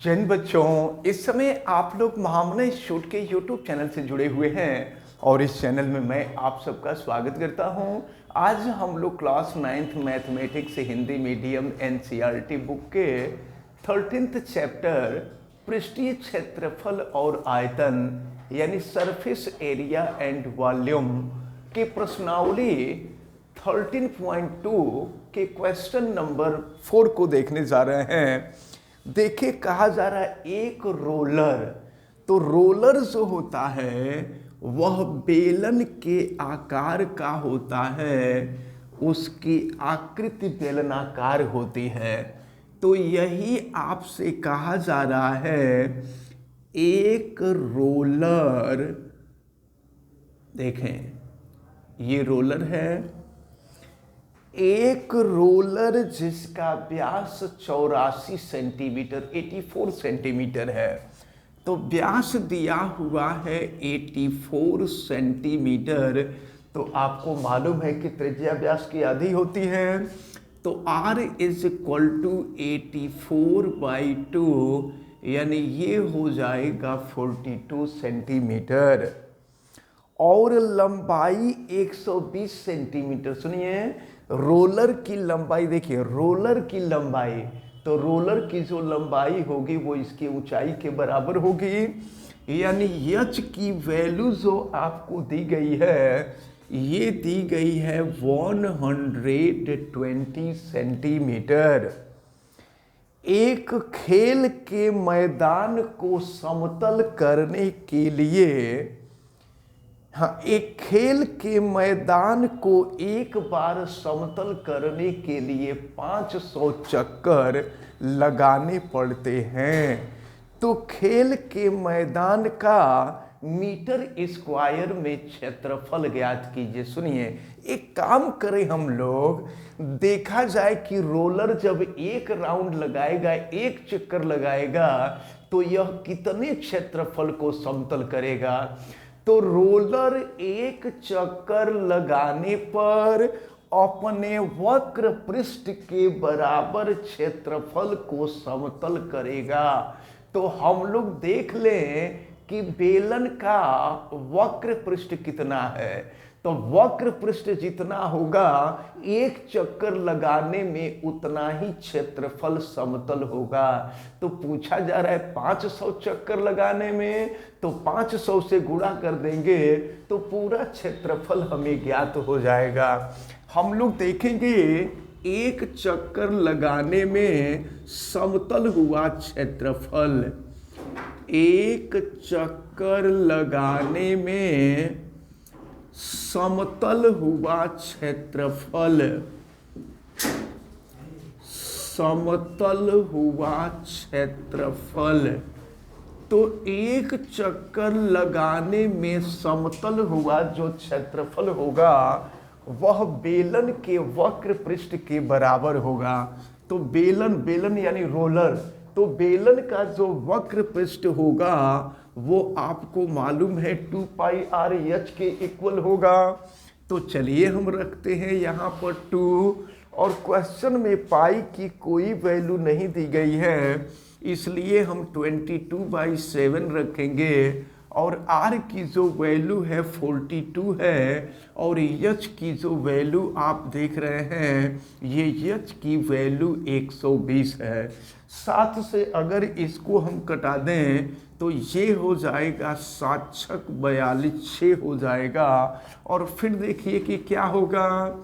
जिन बच्चों इस समय आप लोग महामना शूट के YouTube चैनल से जुड़े हुए हैं और इस चैनल में मैं आप सबका स्वागत करता हूं। आज हम लोग class 9th mathematics Hindi medium NCERT book के 13th चैप्टर पृष्ठीय क्षेत्रफल और आयतन यानी सरफेस एरिया एंड वॉल्यूम के प्रश्नावली 13.2 के क्वेश्चन नंबर 4 को देखने जा रहे हैं। देखिए कहा जा रहा है एक रोलर, तो रोलर जो होता है वह बेलन के आकार का होता है, उसकी आकृति बेलनाकार होती है। तो यही आपसे कहा जा रहा है एक रोलर। देखें ये रोलर है, एक रोलर जिसका व्यास 84 सेंटीमीटर 84 सेंटीमीटर है। तो व्यास दिया हुआ है 84 सेंटीमीटर। तो आपको मालूम है कि त्रिज्या व्यास की आधी होती है। तो R इज इक्वल टू 84/2 यानी ये हो जाएगा 42 सेंटीमीटर और लंबाई 120 सेंटीमीटर। सुनिए रोलर की लंबाई, देखिए रोलर की लंबाई, तो रोलर की जो लंबाई होगी वो इसकी ऊंचाई के बराबर होगी। यानी h की वैल्यू जो आपको दी गई है ये दी गई है 120 सेंटीमीटर। एक खेल के मैदान को समतल करने के लिए, हाँ, एक खेल के मैदान को एक बार समतल करने के लिए 500 चक्कर लगाने पड़ते हैं। तो खेल के मैदान का मीटर स्क्वायर में क्षेत्रफल ज्ञात कीजिए। सुनिए एक काम करें हम लोग, देखा जाए कि रोलर जब एक राउंड लगाएगा, एक चक्कर लगाएगा, तो यह कितने क्षेत्रफल को समतल करेगा। तो रोलर एक चक्कर लगाने पर अपने वक्र पृष्ठ के बराबर क्षेत्रफल को समतल करेगा। तो हम लोग देख लें कि बेलन का वक्र पृष्ठ कितना है। तो वक्र पृष्ठ जितना होगा एक चक्कर लगाने में उतना ही क्षेत्रफल समतल होगा। तो पूछा जा रहा है 500 चक्कर लगाने में, तो 500 से गुणा कर देंगे तो पूरा क्षेत्रफल हमें ज्ञात हो जाएगा। हम लोग देखेंगे एक चक्कर लगाने में समतल हुआ क्षेत्रफल, एक चक्कर लगाने में समतल हुआ क्षेत्रफल, समतल हुआ क्षेत्रफल। तो एक चक्कर लगाने में समतल हुआ जो क्षेत्रफल होगा वह बेलन के वक्र पृष्ठ के बराबर होगा। तो बेलन यानी रोलर, तो बेलन का जो वक्र पृष्ठ होगा वो आपको मालूम है 2πr/h के इक्वल होगा। तो चलिए हम रखते हैं यहाँ पर 2, और क्वेश्चन में पाई की कोई वैल्यू नहीं दी गई है, इसलिए हम 22/7 रखेंगे। और r की जो वैल्यू है 42 है, और h की जो वैल्यू आप देख रहे हैं ये h की वैल्यू 120 है। साथ से अगर इसको हम कटा दें तो ये हो जाएगा 7×42 6 हो जाएगा। और फिर देखिए कि क्या होगा,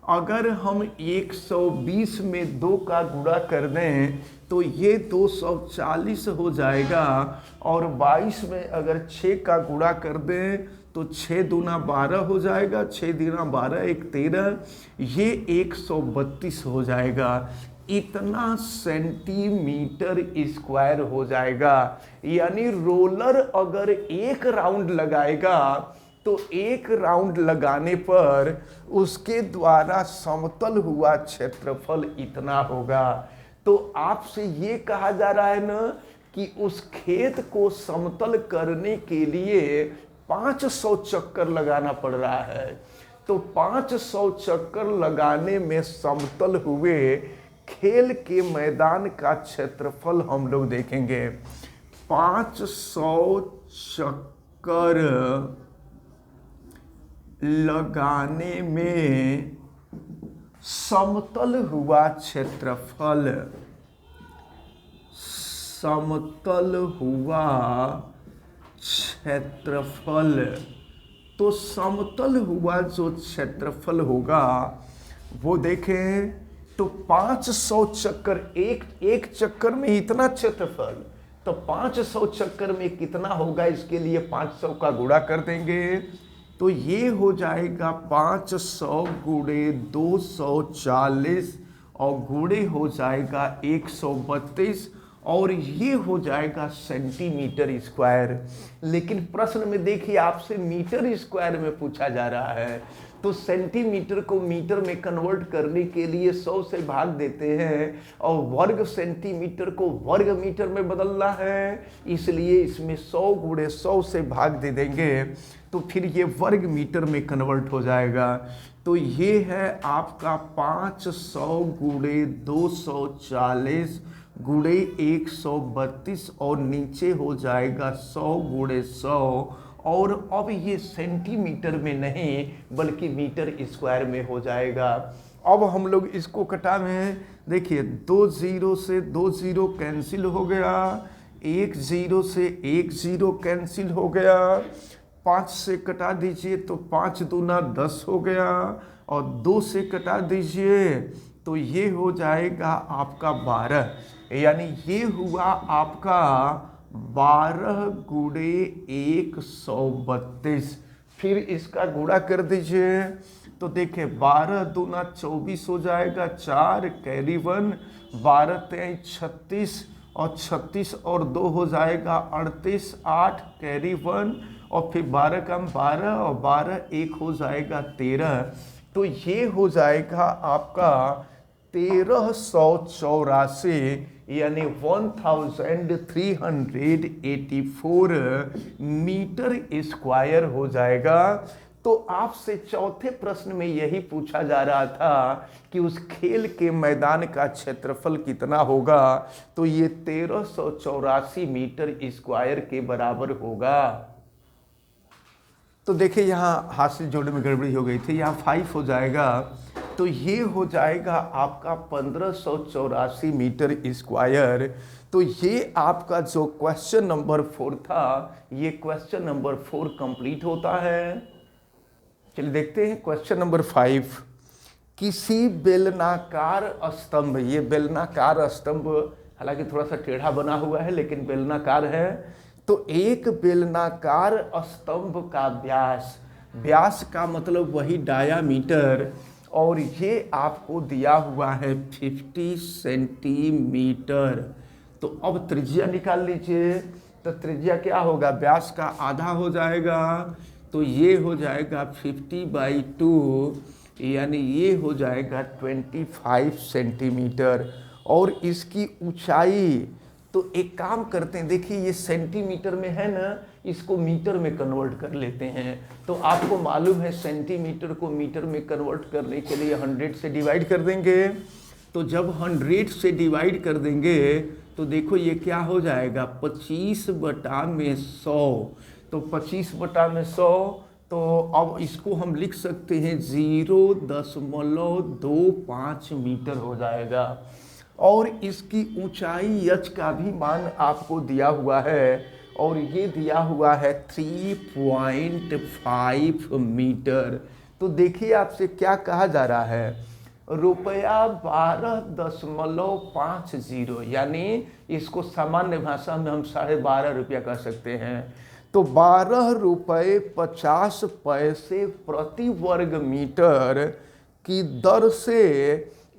अगर हम 120 में 2 का गुणा कर दें तो ये 240 हो जाएगा, और 22 में अगर 6 का गुणा कर दें तो 6 दूना 12 हो जाएगा, 6 दूना 12 1 13, ये 132 हो जाएगा। इतना सेंटीमीटर स्क्वायर हो जाएगा। यानी रोलर अगर एक राउंड लगाएगा तो एक राउंड लगाने पर उसके द्वारा समतल हुआ क्षेत्रफल इतना होगा। तो आपसे ये कहा जा रहा है ना कि उस खेत को समतल करने के लिए 500 चक्कर लगाना पड़ रहा है। तो 500 चक्कर लगाने में समतल हुए खेल के मैदान का क्षेत्रफल हम लोग देखेंगे। 500 चक्कर लगाने में समतल हुआ क्षेत्रफल, समतल हुआ क्षेत्रफल। तो समतल हुआ जो क्षेत्रफल होगा वो देखें तो 500 चक्कर, एक चक्कर में इतना क्षेत्रफल, तो 500 चक्कर में कितना होगा, इसके लिए 500 का गुणा कर देंगे तो ये हो जाएगा 500 गुणे 240 और गुणे हो जाएगा 132 और ये हो जाएगा सेंटीमीटर स्क्वायर। लेकिन प्रश्न में देखिए आपसे मीटर स्क्वायर में पूछा जा रहा है, तो सेंटीमीटर को मीटर में कन्वर्ट करने के लिए 100 से भाग देते हैं और वर्ग सेंटीमीटर को वर्ग मीटर में बदलना है, इसलिए इसमें 100 गुणे 100 से भाग दे देंगे तो फिर ये वर्ग मीटर में कन्वर्ट हो जाएगा। तो ये है आपका 500 गुणे 240 गुणे 132 और नीचे हो जाएगा 100 गुणे 100 और अब ये सेंटीमीटर में नहीं बल्कि मीटर स्क्वायर में हो जाएगा। अब हम लोग इसको कटा में देखिए 2 0 से 2 0 कैंसिल हो गया, 1 0 से 1 0 कैंसिल हो गया, 5 से कटा दीजिए तो 5 दूना 10 हो गया और 2 से कटा दीजिए तो ये हो जाएगा आपका 12, यानी ये हुआ आपका 12 गुणे 132। फिर इसका गुणा कर दीजिए तो देखिए 12 दूना 24 हो जाएगा, 4 कैरी 1, 12 3 36 और 36 और 2 हो जाएगा 38, 8 कैरी 1 और फिर 12 का 12 और 12 1 हो जाएगा 13। तो ये हो जाएगा आपका 1384 यानी 1384 मीटर स्क्वायर हो जाएगा। तो आपसे चौथे प्रश्न में यही पूछा जा रहा था कि उस खेल के मैदान का क्षेत्रफल कितना होगा, तो ये 1384 मीटर स्क्वायर के बराबर होगा। तो देखिए यहाँ हाथ से जोड़ने में गड़बड़ी हो गई थी, यहाँ 5 हो जाएगा तो ये हो जाएगा आपका 1584 मीटर स्क्वायर। तो ये आपका जो क्वेश्चन नंबर 4 था, ये क्वेश्चन नंबर 4 कंप्लीट होता है। चलिए देखते हैं क्वेश्चन नंबर 5। किसी बेलनाकार स्तंभ, ये बेलनाकार स्तंभ हालांकि थोड़ा सा टेढ़ा बना हुआ है लेकिन बेलनाकार है, तो एक बेलनाकार स्तंभ का व्यास, व्यास का मतलब वही डायामीटर, और ये आपको दिया हुआ है 50 सेंटीमीटर। तो अब त्रिज्या निकाल लीजिए, तो त्रिज्या क्या होगा, व्यास का आधा हो जाएगा तो ये हो जाएगा 50/2 यानी ये हो जाएगा 25 सेंटीमीटर। और इसकी ऊंचाई, तो एक काम करते हैं, देखिए ये सेंटीमीटर में है ना, इसको मीटर में कन्वर्ट कर लेते हैं। तो आपको मालूम है सेंटीमीटर को मीटर में कन्वर्ट करने के लिए 100 से डिवाइड कर देंगे। तो जब 100 से डिवाइड कर देंगे तो देखो ये क्या हो जाएगा 25/100। तो 25/100, तो अब इसको हम लिख सकते हैं 0.25 मीटर हो जाएगा। और इसकी ऊंचाई h का भी मान आपको दिया हुआ है और ये दिया हुआ है 3.5 मीटर। तो देखिए आपसे क्या कहा जा रहा है, ₹12.50 यानी इसको सामान्य भाषा में हम 12.5 रुपया कह सकते हैं। तो 12 रुपये 50 पैसे प्रति वर्ग मीटर की दर से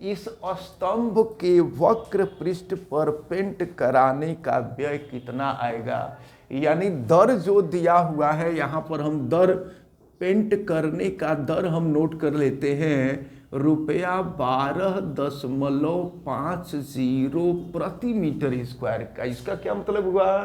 इस स्तंभ के वक्र पृष्ठ पर पेंट कराने का व्यय कितना आएगा। यानी दर जो दिया हुआ है, यहाँ पर हम दर पेंट करने का दर हम नोट कर लेते हैं, ₹12.50 प्रति मीटर स्क्वायर का। इसका क्या मतलब हुआ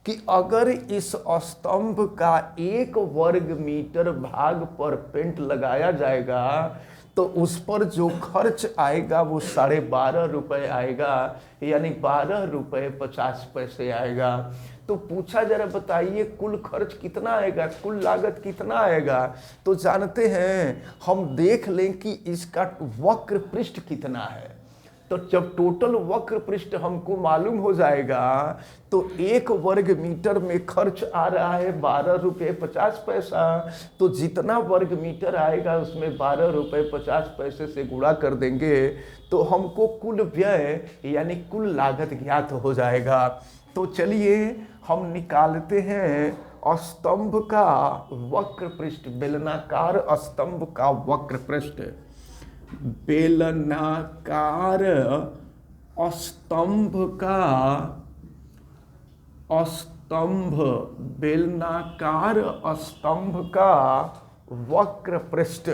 कि अगर इस स्तंभ का 1 वर्ग मीटर भाग पर पेंट लगाया जाएगा तो उस पर जो खर्च आएगा वो 12.5 रुपये आएगा, यानी 12 रुपये 50 पैसे आएगा। तो पूछा जरा बताइए कुल खर्च कितना आएगा, कुल लागत कितना आएगा। तो जानते हैं, हम देख लें कि इसका वक्र पृष्ठ कितना है। तो जब टोटल वक्र पृष्ठ हमको मालूम हो जाएगा तो 1 वर्ग मीटर में खर्च आ रहा है 12 रुपये 50 पैसा। तो जितना वर्ग मीटर आएगा उसमें 12 रुपये 50 पैसे से गुणा कर देंगे तो हमको कुल व्यय यानी कुल लागत ज्ञात हो जाएगा। तो चलिए हम निकालते हैं स्तंभ का वक्र पृष्ठ, बेलनाकार स्तंभ का वक्र पृष्ठ। बेलनाकार स्तंभ का बेलनाकार स्तंभ का वक्र पृष्ठ,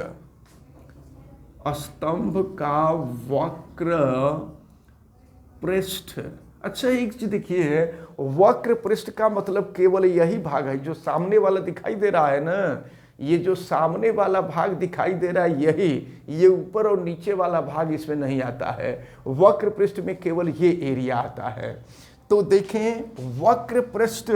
स्तंभ का वक्र पृष्ठ। अच्छा एक चीज देखिए, वक्र पृष्ठ का मतलब केवल यही भाग है जो सामने वाला दिखाई दे रहा है ना, ये जो सामने वाला भाग दिखाई दे रहा है यही, ये ऊपर और नीचे वाला भाग इसमें नहीं आता है। वक्र पृष्ठ में केवल ये एरिया आता है। तो देखें वक्र पृष्ठ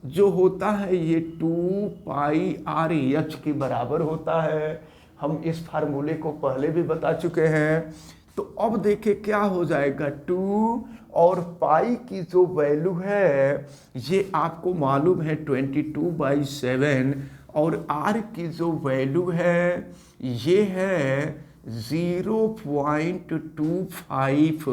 जो होता है ये 2πr(h) के बराबर होता है। हम इस फार्मूले को पहले भी बता चुके हैं। तो अब देखें क्या हो जाएगा, 2 और पाई की जो वैल्यू है ये आपको मालूम है 22/7 और r की जो वैल्यू है ये है 0.25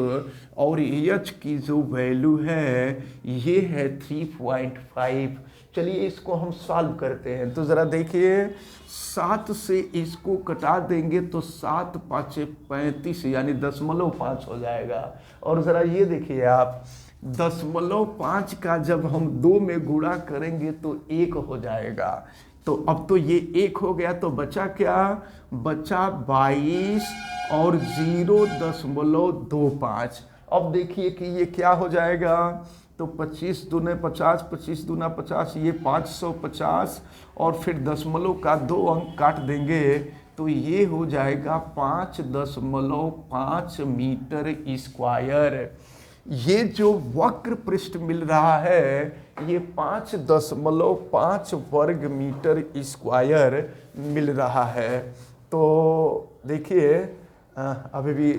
और h की जो वैल्यू है ये है 3.5। चलिए इसको हम सॉल्व करते हैं। तो ज़रा देखिए 7 से इसको कटा देंगे तो 7 5 35 यानी 0.5 हो जाएगा। और ज़रा ये देखिए आप 0.5 का जब हम 2 में गुणा करेंगे तो 1 हो जाएगा। तो अब तो ये 1 हो गया तो बचा क्या, बचा 22 और 0.25। अब देखिए कि ये क्या हो जाएगा, तो 25 दूने 50, 25 दूना 50, ये 550 और फिर दशमलव का 2 अंक काट देंगे तो ये हो जाएगा 5.5 मीटर स्क्वायर। ये जो वक्र पृष्ठ मिल रहा है ये 5.5 वर्ग मीटर स्क्वायर मिल रहा है। तो देखिए अभी भी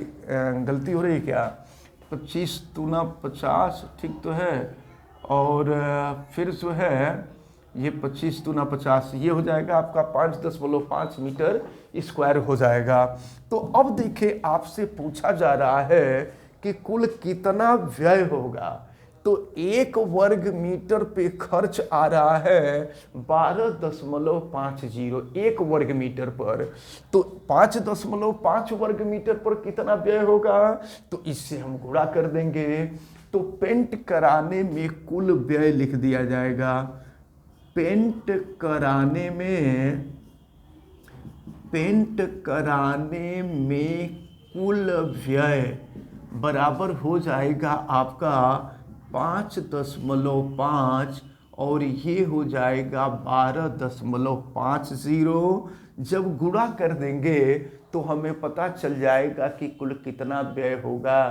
गलती हो रही है क्या, 25 दूना 50 ठीक तो है, और फिर जो है ये 25 दूना 50 ये हो जाएगा आपका 5.5 मीटर स्क्वायर हो जाएगा। तो अब देखिए आपसे पूछा जा रहा है कि कुल कितना व्यय होगा। तो 1 वर्ग मीटर पे खर्च आ रहा है 12.50 1 वर्ग मीटर पर। तो 5.5 वर्ग मीटर पर कितना व्यय होगा, तो इससे हम गुणा कर देंगे। तो पेंट कराने में कुल व्यय लिख दिया जाएगा। पेंट कराने में कुल व्यय बराबर हो जाएगा आपका 5.5 और ये हो जाएगा 12.50। जब गुणा कर देंगे तो हमें पता चल जाएगा कि कुल कितना व्यय होगा।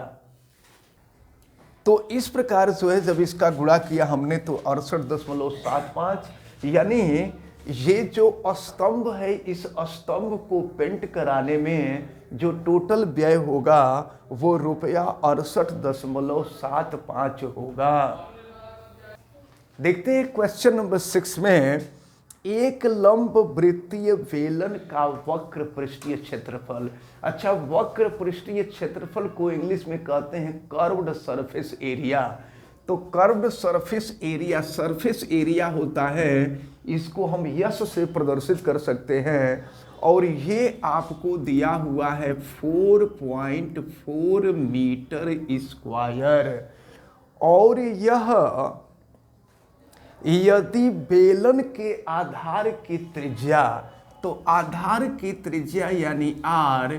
तो इस प्रकार जो है जब इसका गुणा किया हमने तो 68.75, यानी ये जो स्तंभ है इस स्तंभ को पेंट कराने में जो टोटल व्यय होगा वो ₹68.75 होगा। देखते हैं क्वेश्चन नंबर 6 में, एक लंब वृत्तीय बेलन का वक्र पृष्ठीय क्षेत्रफल। अच्छा, वक्र पृष्ठीय क्षेत्रफल को इंग्लिश में कहते हैं कर्व्ड सरफेस एरिया। तो कर्व्ड सरफेस एरिया होता है, इसको हम यस से प्रदर्शित कर सकते हैं और ये आपको दिया हुआ है 4.4 मीटर स्क्वायर। और यह यदि बेलन के आधार की त्रिज्या, तो आधार की त्रिज्या यानी आर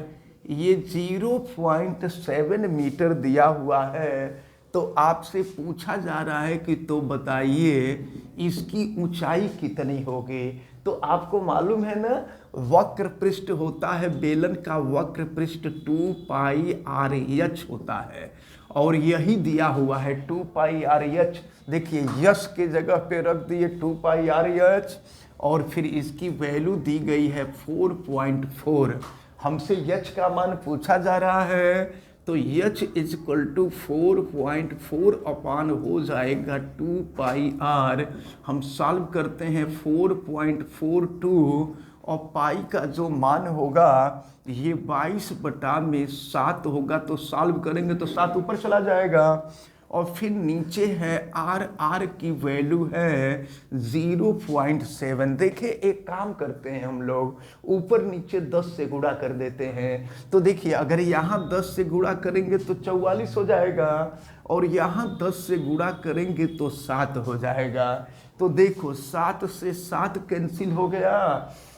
ये 0.7 मीटर दिया हुआ है, तो आपसे पूछा जा रहा है कि तो बताइए इसकी ऊंचाई कितनी होगी। तो आपको मालूम है ना, वक्र पृष्ठ होता है, बेलन का वक्र पृष्ठ 2 पाई आर एच होता है, और यही दिया हुआ है 2 पाई आर एच। देखिए यश के जगह पे रख दिए 2 पाई आर एच, और फिर इसकी वैल्यू दी गई है 4.4। हमसे यच का मान पूछा जा रहा है, तो यच इज इक्वल टू 4.4 अपान हो जाएगा 2 पाई आर। हम सॉल्व करते हैं 4.42, और पाई का जो मान होगा ये 22/7 होगा। तो सॉल्व करेंगे तो 7 ऊपर चला जाएगा, और फिर नीचे है आर की वैल्यू है 0.7। देखिए एक काम करते हैं हम लोग, ऊपर नीचे 10 से गुणा कर देते हैं। तो देखिए अगर यहाँ 10 से गुणा करेंगे तो 44 हो जाएगा, और यहाँ 10 से गुणा करेंगे तो 7 हो जाएगा। तो देखो 7 से 7 कैंसिल हो गया,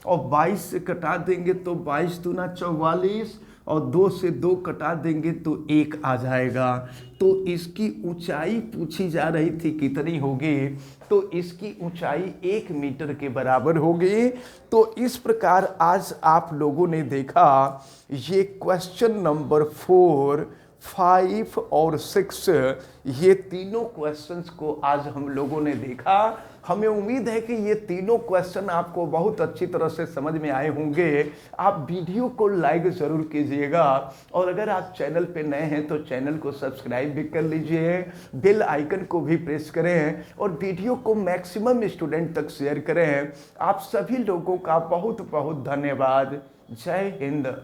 और 22 से कटा देंगे तो 22 दूना 44, और 2 से 2 कटा देंगे तो 1 आ जाएगा। तो इसकी ऊंचाई पूछी जा रही थी कितनी होगी, तो इसकी ऊंचाई 1 मीटर के बराबर होगी। तो इस प्रकार आज आप लोगों ने देखा ये क्वेश्चन नंबर 4, 5 और 6, ये तीनों क्वेश्चंस को आज हम लोगों ने देखा। हमें उम्मीद है कि ये तीनों क्वेश्चन आपको बहुत अच्छी तरह से समझ में आए होंगे। आप वीडियो को लाइक ज़रूर कीजिएगा, और अगर आप चैनल पे नए हैं तो चैनल को सब्सक्राइब भी कर लीजिए, बेल आइकन को भी प्रेस करें, और वीडियो को मैक्सिमम स्टूडेंट तक शेयर करें। आप सभी लोगों का बहुत बहुत धन्यवाद। जय हिंद।